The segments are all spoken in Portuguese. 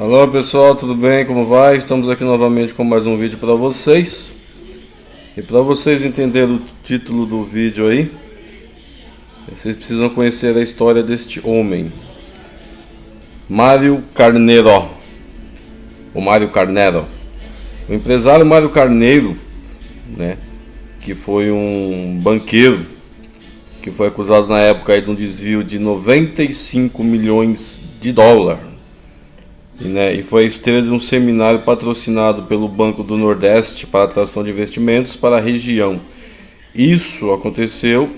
Alô pessoal, tudo bem? Como vai? Estamos aqui novamente com mais um vídeo para vocês. E para vocês entenderem o título do vídeo aí, vocês precisam conhecer a história deste homem, Mário Carneiro. O Mário Carneiro. O empresário Mário Carneiro, né, que foi um banqueiro que foi acusado na época aí de um desvio de 95 milhões de dólares. E foi a estrela de um seminário patrocinado pelo Banco do Nordeste para atração de investimentos para a região. Isso aconteceu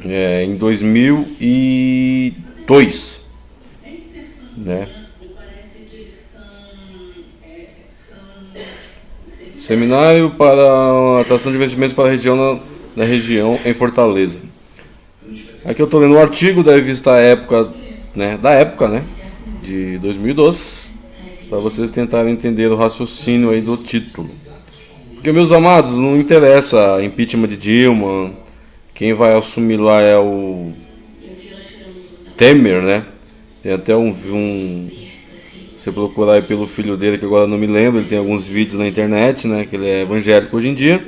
em 2002, né? Seminário para atração de investimentos para a região na região em Fortaleza. Aqui eu estou lendo um artigo da revista Época, né, de 2012, para vocês tentarem entender o raciocínio aí do título. Porque, meus amados, não interessa impeachment de Dilma, quem vai assumir lá é o Temer, né? Tem até você procurar aí pelo filho dele, que agora não me lembro, ele tem alguns vídeos na internet, né? Que ele é evangélico hoje em dia.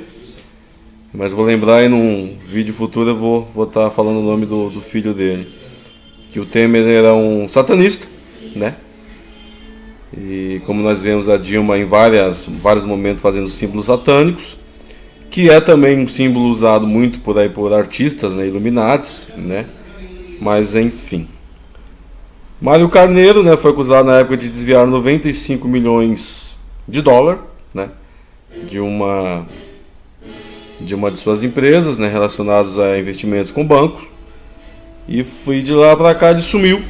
Mas vou lembrar aí num vídeo futuro, eu vou estar falando o nome do filho dele. Que o Temer era um satanista, né? E como nós vemos a Dilma em vários momentos fazendo símbolos satânicos, que é também um símbolo usado muito por artistas, né, Illuminatis, né? Mas enfim. Mário Carneiro, né, foi acusado na época de desviar 95 milhões de dólares, né, de uma de suas empresas, né, relacionadas a investimentos com bancos. E foi de lá para cá ele sumiu,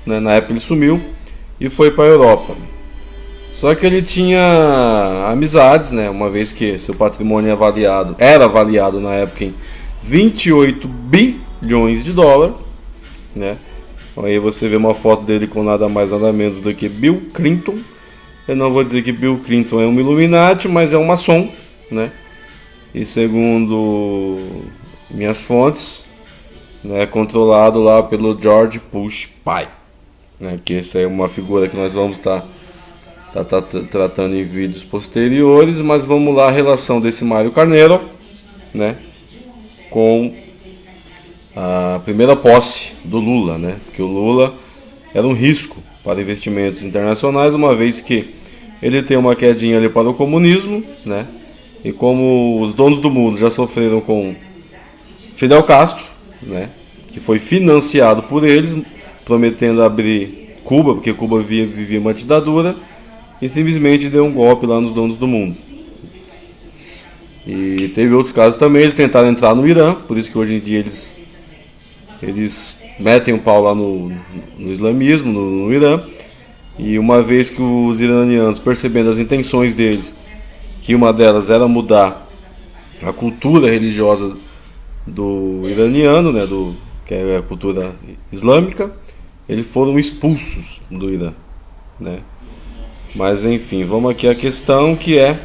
né? Na época ele sumiu e foi para a Europa. Só que ele tinha amizades, né? Uma vez que seu patrimônio era avaliado na época em 28 bilhões de dólares, né? Aí você vê uma foto dele com nada mais nada menos do que Bill Clinton. Eu não vou dizer que Bill Clinton é um Illuminati, mas é um maçom, né? E segundo minhas fontes, né, controlado lá pelo George Bush pai, né, que essa é uma figura que nós vamos estar tratando em vídeos posteriores. Mas vamos lá, a relação desse Mário Carneiro, né, com a primeira posse do Lula, né, porque o Lula era um risco para investimentos internacionais, uma vez que ele tem uma quedinha ali para o comunismo, né, e como os donos do mundo já sofreram com Fidel Castro, né, que foi financiado por eles, prometendo abrir Cuba, porque Cuba vivia uma ditadura, e simplesmente deu um golpe lá nos donos do mundo. E teve outros casos também, eles tentaram entrar no Irã, por isso que hoje em dia eles metem um pau lá no islamismo, no Irã. E uma vez que os iranianos, percebendo as intenções deles, que uma delas era mudar a cultura religiosa do iraniano, né, que é a cultura islâmica, eles foram expulsos do Irã, né? Mas enfim, vamos aqui à questão, que é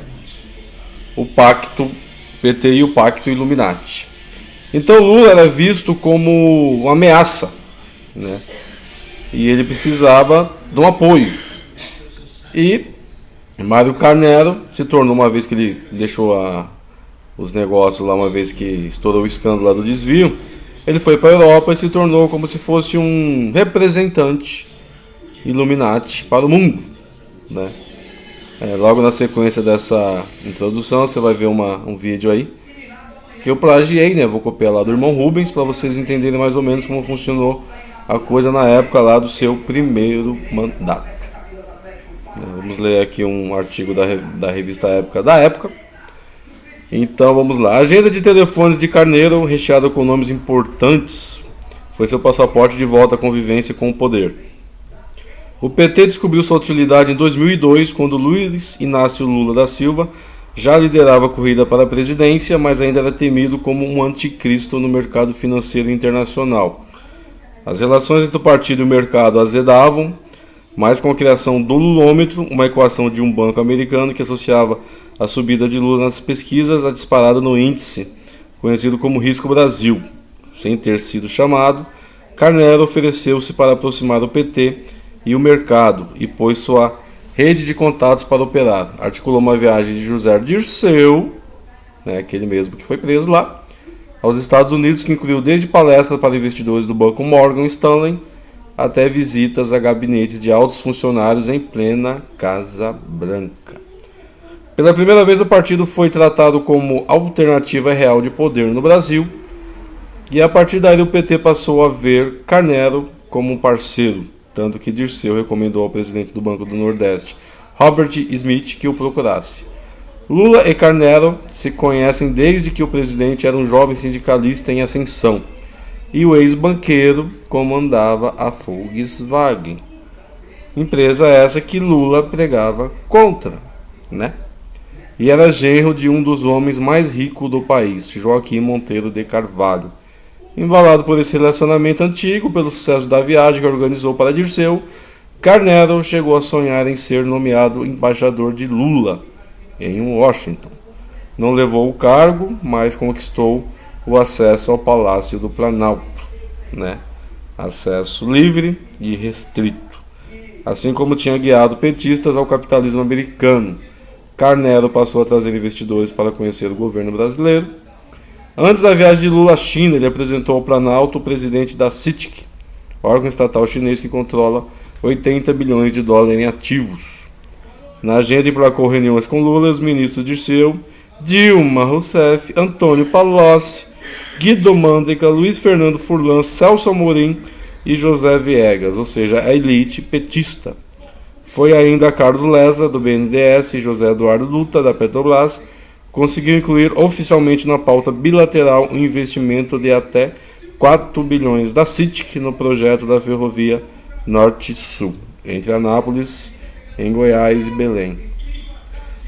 o pacto PT e o pacto Illuminati. Então Lula era visto como uma ameaça, né? E ele precisava de um apoio. E Mário Carneiro se tornou, uma vez que ele deixou os negócios lá, uma vez que estourou o escândalo lá do desvio, ele foi para a Europa e se tornou como se fosse um representante Illuminati para o mundo, né? Logo na sequência dessa introdução você vai ver um vídeo aí que eu plagiei, né? Vou copiar lá do irmão Rubens para vocês entenderem mais ou menos como funcionou a coisa na época lá do seu primeiro mandato. Vamos ler aqui um artigo da revista Época da época. Então vamos lá. A agenda de telefones de Carneiro, recheada com nomes importantes, foi seu passaporte de volta à convivência com o poder. O PT descobriu sua utilidade em 2002, quando Luiz Inácio Lula da Silva já liderava a corrida para a presidência, mas ainda era temido como um anticristo no mercado financeiro internacional. As relações entre o partido e o mercado azedavam, mas com a criação do Lulômetro, uma equação de um banco americano que associava a subida de Lula nas pesquisas à disparada no índice, conhecido como Risco Brasil. Sem ter sido chamado, Carneiro ofereceu-se para aproximar o PT e o mercado e pôs sua rede de contatos para operar. Articulou uma viagem de José Dirceu, né, aquele mesmo que foi preso lá, aos Estados Unidos, que incluiu desde palestras para investidores do Banco Morgan Stanley até visitas a gabinetes de altos funcionários em plena Casa Branca. Pela primeira vez, o partido foi tratado como alternativa real de poder no Brasil, e a partir daí o PT passou a ver Carnero como um parceiro, tanto que Dirceu recomendou ao presidente do Banco do Nordeste, Robert Smith, que o procurasse. Lula e Carnero se conhecem desde que o presidente era um jovem sindicalista em ascensão e o ex-banqueiro comandava a Volkswagen, empresa essa que Lula pregava contra, né? E era genro de um dos homens mais ricos do país, Joaquim Monteiro de Carvalho. Embalado por esse relacionamento antigo, pelo sucesso da viagem que organizou para Dirceu, Carnero chegou a sonhar em ser nomeado embaixador de Lula em Washington. Não levou o cargo, mas conquistou o acesso ao Palácio do Planalto, né? Acesso livre e restrito. Assim como tinha guiado petistas ao capitalismo americano, Carnero passou a trazer investidores para conhecer o governo brasileiro. Antes da viagem de Lula à China, ele apresentou ao Planalto o presidente da CITIC, órgão estatal chinês que controla 80 bilhões de dólares em ativos. Na agenda emplacou reuniões com Lula, os ministros Dirceu, Dilma Rousseff, Antônio Palocci, Guido Mantega, Luiz Fernando Furlan, Celso Amorim e José Viegas, ou seja, a elite petista. Foi ainda Carlos Lessa, do BNDES, e José Eduardo Luta, da Petrobras, conseguiu incluir oficialmente na pauta bilateral um investimento de até 4 bilhões da CITIC no projeto da ferrovia Norte-Sul, entre Anápolis, em Goiás e Belém.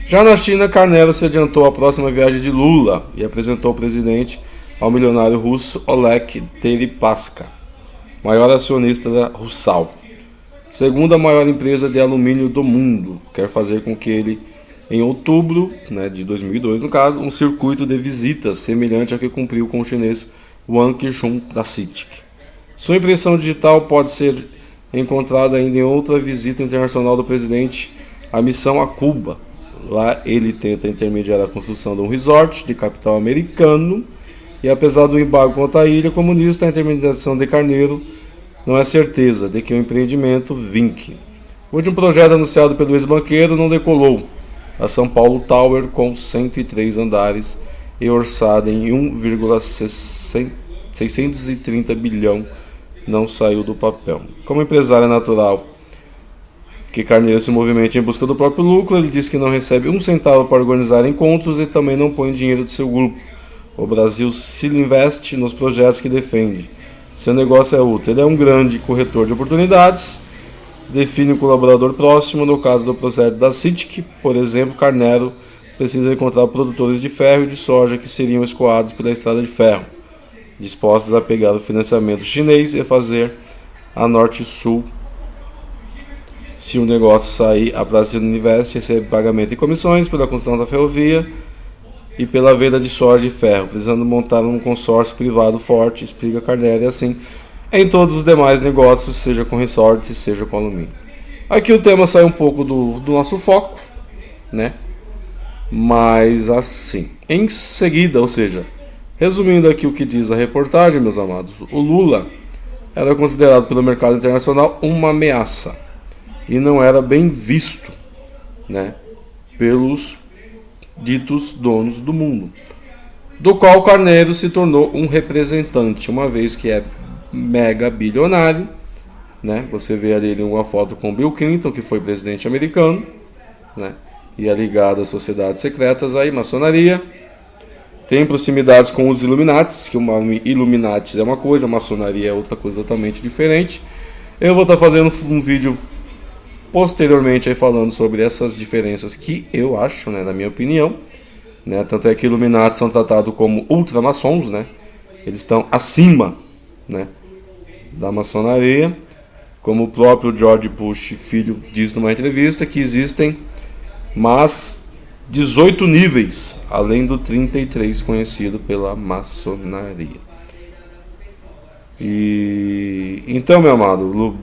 Já na China, Carnero se adiantou à próxima viagem de Lula e apresentou o presidente ao milionário russo Oleg Deripaska, maior acionista da Rusal, segunda maior empresa de alumínio do mundo. Quer fazer com que ele, em outubro, de 2002 no caso, um circuito de visitas semelhante ao que cumpriu com o chinês Wang Qishun da CITIC. Sua impressão digital pode ser encontrada ainda em outra visita internacional do presidente à missão a Cuba. Lá ele tenta intermediar a construção de um resort de capital americano e, apesar do embargo contra a ilha comunista, a intermediação de Carnero não é certeza de que o empreendimento vinque. O último projeto anunciado pelo ex-banqueiro não decolou. A São Paulo Tower, com 103 andares e orçada em 1,630 bilhão, não saiu do papel. Como empresário natural que Carnero se movimenta em busca do próprio lucro, ele diz que não recebe um centavo para organizar encontros e também não põe dinheiro do seu grupo. O Brasil se investe nos projetos que defende. Seu negócio é útil. Ele é um grande corretor de oportunidades, define um colaborador próximo. No caso do projeto da CITIC, por exemplo, Carnero precisa encontrar produtores de ferro e de soja que seriam escoados pela estrada de ferro, dispostos a pegar o financiamento chinês e fazer a Norte-Sul. Se o negócio sair, a Brasil Invest recebe pagamento em comissões pela construção da ferrovia e pela venda de soja e ferro, precisando montar um consórcio privado forte, explica Carnero, e assim em todos os demais negócios, seja com resorts, seja com alumínio. Aqui o tema sai um pouco do nosso foco, né? Mas assim, em seguida, ou seja, resumindo aqui o que diz a reportagem, meus amados, o Lula era considerado pelo mercado internacional uma ameaça e não era bem visto, né, pelos ditos donos do mundo, do qual Carnero se tornou um representante, uma vez que é mega bilionário, né? Você vê ali uma foto com Bill Clinton, que foi presidente americano, né, e é ligado às sociedades secretas, aí maçonaria. Tem proximidades com os Illuminatis, que uma Illuminatis é uma coisa, a maçonaria é outra coisa totalmente diferente. Eu vou estar fazendo um vídeo posteriormente aí falando sobre essas diferenças que eu acho, né, na minha opinião, né? Tanto é que Illuminati são tratados como ultramaçons, né? Eles estão acima, né, da maçonaria, como o próprio George Bush filho diz numa entrevista, que existem mas 18 níveis além do 33 conhecido pela maçonaria. E então, meu amado,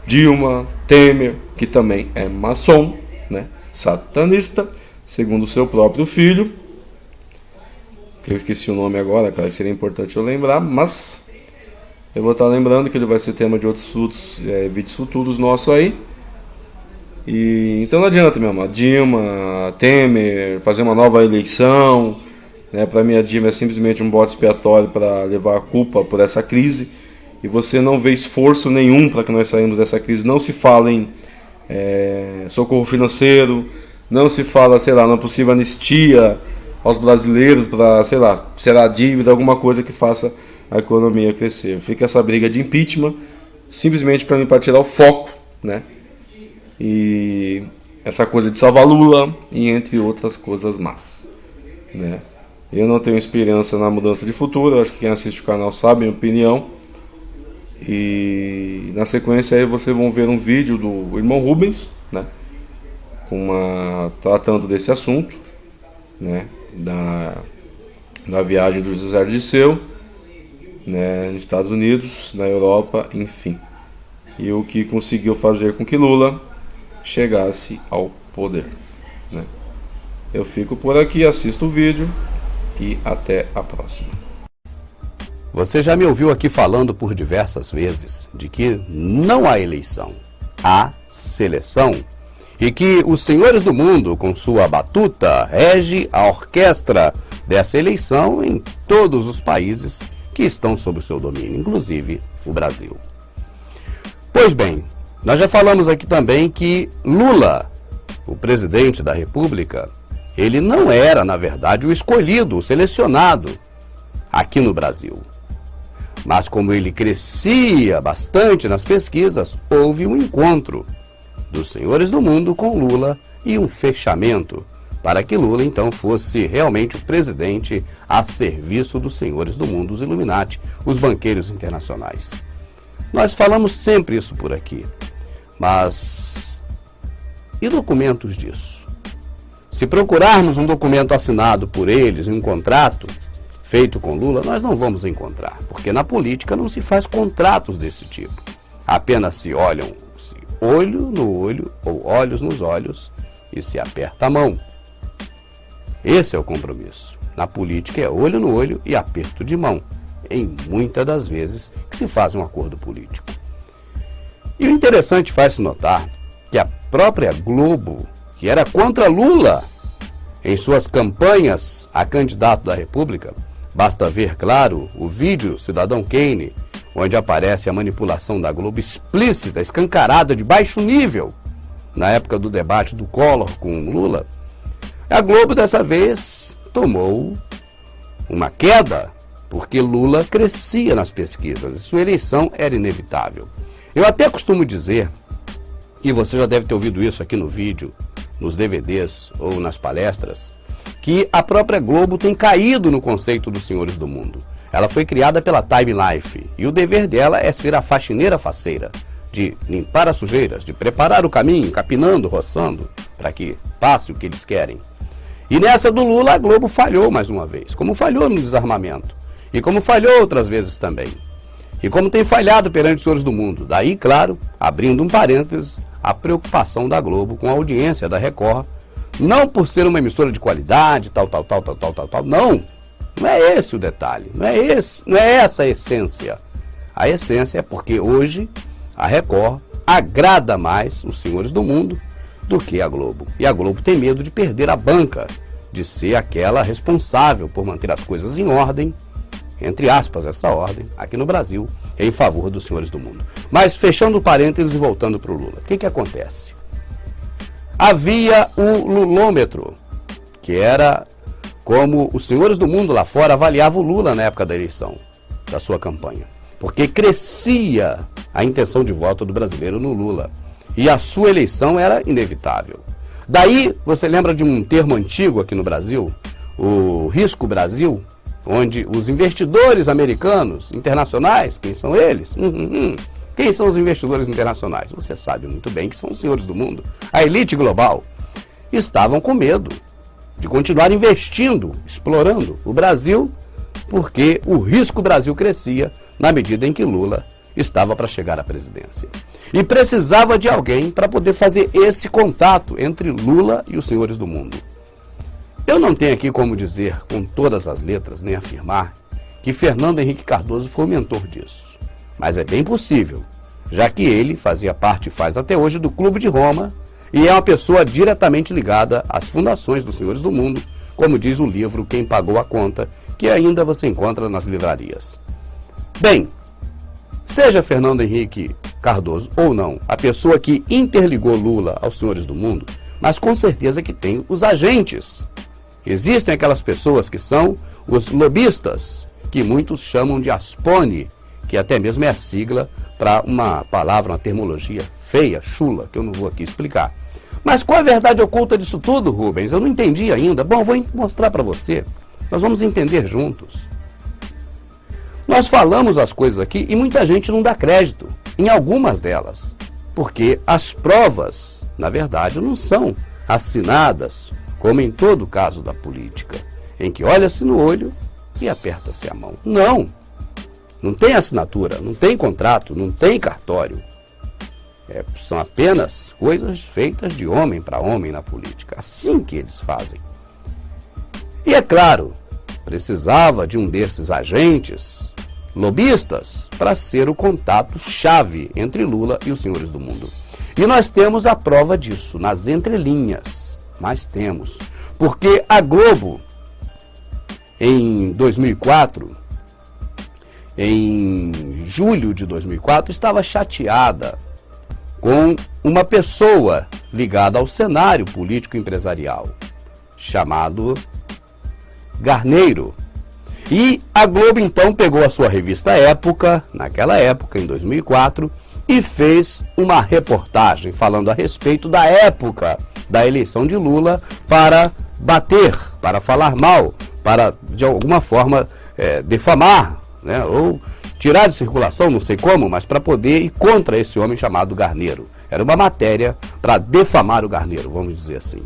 Dilma, Temer, que também é maçom, né? Satanista, segundo o seu próprio filho, que eu esqueci o nome agora, cara, que seria importante eu lembrar, mas eu vou estar lembrando que ele vai ser tema de outros vídeos futuros nossos aí. E então não adianta, meu amado, Dilma, Temer, fazer uma nova eleição, né? Para mim a Dilma é simplesmente um bode expiatório para levar a culpa por essa crise, e você não vê esforço nenhum para que nós saímos dessa crise. Não se fala em socorro financeiro, não se fala, sei lá, na possível anistia aos brasileiros para, sei lá, será dívida, alguma coisa que faça a economia crescer. Fica essa briga de impeachment, simplesmente para tirar o foco, né? E essa coisa de salvar Lula, e entre outras coisas más, né? Eu não tenho esperança na mudança de futuro. Eu acho que quem assiste o canal sabe a minha opinião. E na sequência aí vocês vão ver um vídeo do irmão Rubens, né, tratando desse assunto, né, da viagem do José Dirceu, né, nos Estados Unidos, na Europa, enfim, e o que conseguiu fazer com que Lula chegasse ao poder, né. Eu fico por aqui, assisto o vídeo e até a próxima. Você já me ouviu aqui falando por diversas vezes de que não há eleição, há seleção. E que os senhores do mundo, com sua batuta, rege a orquestra dessa eleição em todos os países que estão sob o seu domínio, inclusive o Brasil. Pois bem, nós já falamos aqui também que Lula, o presidente da República, ele não era, na verdade, o escolhido, o selecionado aqui no Brasil. Mas como ele crescia bastante nas pesquisas, houve um encontro dos senhores do mundo com Lula e um fechamento para que Lula então fosse realmente o presidente a serviço dos senhores do mundo, os Illuminati, os banqueiros internacionais. Nós falamos sempre isso por aqui, mas e documentos disso? Se procurarmos um documento assinado por eles, um contrato feito com Lula, nós não vamos encontrar, porque na política não se faz contratos desse tipo. Apenas se olham olho no olho ou olhos nos olhos e se aperta a mão. Esse é o compromisso. Na política é olho no olho e aperto de mão, em muitas das vezes que se faz um acordo político. E o interessante faz-se notar que a própria Globo, que era contra Lula em suas campanhas a candidato da República, basta ver, claro, o vídeo Cidadão Kane, onde aparece a manipulação da Globo explícita, escancarada, de baixo nível, na época do debate do Collor com Lula. A Globo, dessa vez, tomou uma queda, porque Lula crescia nas pesquisas e sua eleição era inevitável. Eu até costumo dizer, e você já deve ter ouvido isso aqui no vídeo, nos DVDs ou nas palestras, que a própria Globo tem caído no conceito dos senhores do mundo. Ela foi criada pela Time Life e o dever dela é ser a faxineira faceira, de limpar as sujeiras, de preparar o caminho, capinando, roçando, para que passe o que eles querem. E nessa do Lula a Globo falhou mais uma vez, como falhou no desarmamento, e como falhou outras vezes também. E como tem falhado perante os senhores do mundo. Daí, claro, abrindo um parênteses, a preocupação da Globo com a audiência da Record, não por ser uma emissora de qualidade, tal, não. Não é esse o detalhe, não é essa a essência. A essência é porque hoje a Record agrada mais os senhores do mundo do que a Globo. E a Globo tem medo de perder a banca, de ser aquela responsável por manter as coisas em ordem, entre aspas, essa ordem, aqui no Brasil, em favor dos senhores do mundo. Mas fechando parênteses e voltando para o Lula, o que acontece? Havia o Lulômetro, que era como os senhores do mundo lá fora avaliavam o Lula na época da eleição, da sua campanha. Porque crescia a intenção de voto do brasileiro no Lula. E a sua eleição era inevitável. Daí, você lembra de um termo antigo aqui no Brasil, o Risco Brasil, onde os investidores americanos, internacionais, quem são eles? Quem são os investidores internacionais? Você sabe muito bem que são os senhores do mundo. A elite global. Estavam com medo de continuar investindo, explorando o Brasil, porque o risco Brasil crescia na medida em que Lula estava para chegar à presidência. E precisava de alguém para poder fazer esse contato entre Lula e os senhores do mundo. Eu não tenho aqui como dizer com todas as letras, nem afirmar, que Fernando Henrique Cardoso foi o mentor disso. Mas é bem possível, já que ele fazia parte e faz até hoje do Clube de Roma e é uma pessoa diretamente ligada às fundações dos senhores do mundo, como diz o livro Quem Pagou a Conta, que ainda você encontra nas livrarias. Bem, seja Fernando Henrique Cardoso ou não, a pessoa que interligou Lula aos senhores do mundo, mas com certeza que tem os agentes. Existem aquelas pessoas que são os lobistas, que muitos chamam de aspone, que até mesmo é a sigla para uma palavra, uma terminologia feia, chula, que eu não vou aqui explicar. Mas qual é a verdade oculta disso tudo, Rubens? Eu não entendi ainda. Bom, vou mostrar para você. Nós vamos entender juntos. Nós falamos as coisas aqui e muita gente não dá crédito em algumas delas, porque as provas, na verdade, não são assinadas, como em todo caso da política, em que olha-se no olho e aperta-se a mão. Não. Não tem assinatura, não tem contrato, não tem cartório. São apenas coisas feitas de homem para homem na política. Assim que eles fazem. E é claro, precisava de um desses agentes lobistas para ser o contato-chave entre Lula e os senhores do mundo. E nós temos a prova disso nas entrelinhas. Mas temos. Porque a Globo, em 2004... em julho de 2004, estava chateada com uma pessoa ligada ao cenário político-empresarial, chamado Garneiro. E a Globo, então, pegou a sua revista Época, naquela época, em 2004, e fez uma reportagem falando a respeito da época da eleição de Lula para bater, para falar mal, para, de alguma forma, defamar, né, ou tirar de circulação, não sei como, mas para poder ir contra esse homem chamado Garneiro. Era uma matéria para defamar o Garneiro, vamos dizer assim.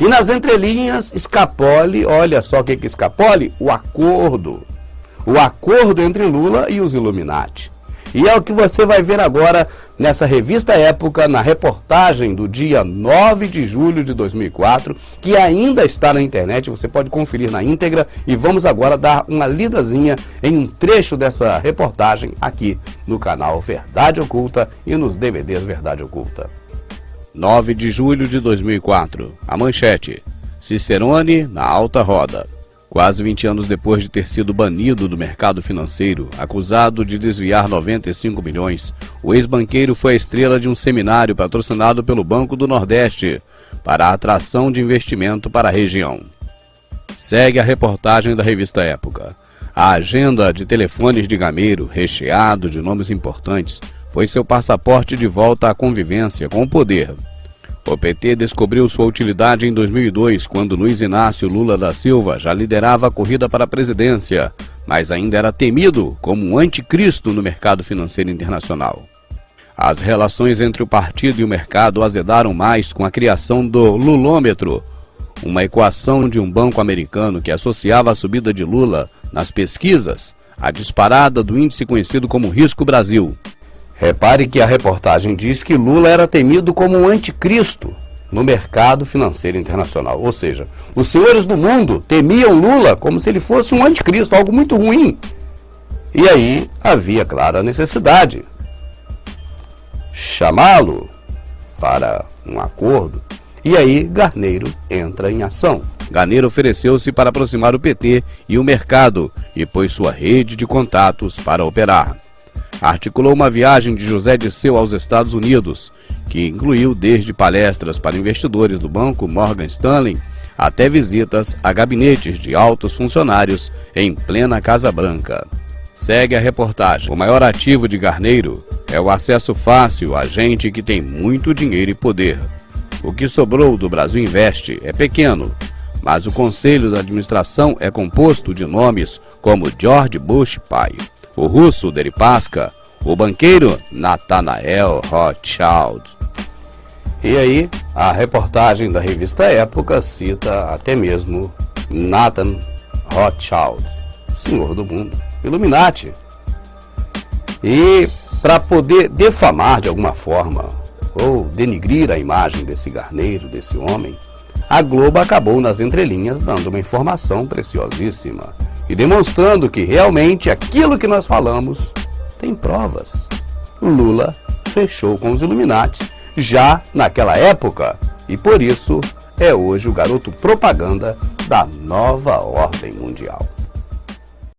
E nas entrelinhas, escapole, olha só o que é escapole? O acordo. O acordo entre Lula e os Illuminati. E é o que você vai ver agora nessa revista Época, na reportagem do dia 9 de julho de 2004, que ainda está na internet, você pode conferir na íntegra, e vamos agora dar uma lidazinha em um trecho dessa reportagem aqui no canal Verdade Oculta e nos DVDs Verdade Oculta. 9 de julho de 2004, a manchete: Cicerone na alta roda. Quase 20 anos depois de ter sido banido do mercado financeiro, acusado de desviar 95 milhões, o ex-banqueiro foi a estrela de um seminário patrocinado pelo Banco do Nordeste para a atração de investimento para a região. Segue a reportagem da revista Época. A agenda de telefones de Gameiro, recheado de nomes importantes, foi seu passaporte de volta à convivência com o poder. O PT descobriu sua utilidade em 2002, quando Luiz Inácio Lula da Silva já liderava a corrida para a presidência, mas ainda era temido como um anticristo no mercado financeiro internacional. As relações entre o partido e o mercado azedaram mais com a criação do Lulômetro, uma equação de um banco americano que associava a subida de Lula nas pesquisas à disparada do índice conhecido como Risco Brasil. Repare que a reportagem diz que Lula era temido como um anticristo no mercado financeiro internacional. Ou seja, os senhores do mundo temiam Lula como se ele fosse um anticristo, algo muito ruim. E aí havia, claro, a necessidade chamá-lo para um acordo. E aí Garneiro entra em ação. Garneiro ofereceu-se para aproximar o PT e o mercado e pôs sua rede de contatos para operar. Articulou uma viagem de José Dirceu aos Estados Unidos, que incluiu desde palestras para investidores do banco Morgan Stanley até visitas a gabinetes de altos funcionários em plena Casa Branca. Segue a reportagem. O maior ativo de Garneiro é o acesso fácil a gente que tem muito dinheiro e poder. O que sobrou do Brasil Investe é pequeno, mas o conselho da administração é composto de nomes como George Bush pai, o russo Deripaska, o banqueiro Nathaniel Rothschild. E aí, a reportagem da revista Época cita até mesmo Nathan Rothschild, senhor do mundo, Illuminati. E para poder defamar de alguma forma ou denigrir a imagem desse carneiro, desse homem, a Globo acabou nas entrelinhas dando uma informação preciosíssima e demonstrando que realmente aquilo que nós falamos tem provas. Lula fechou com os Illuminati já naquela época e por isso é hoje o garoto propaganda da nova ordem mundial.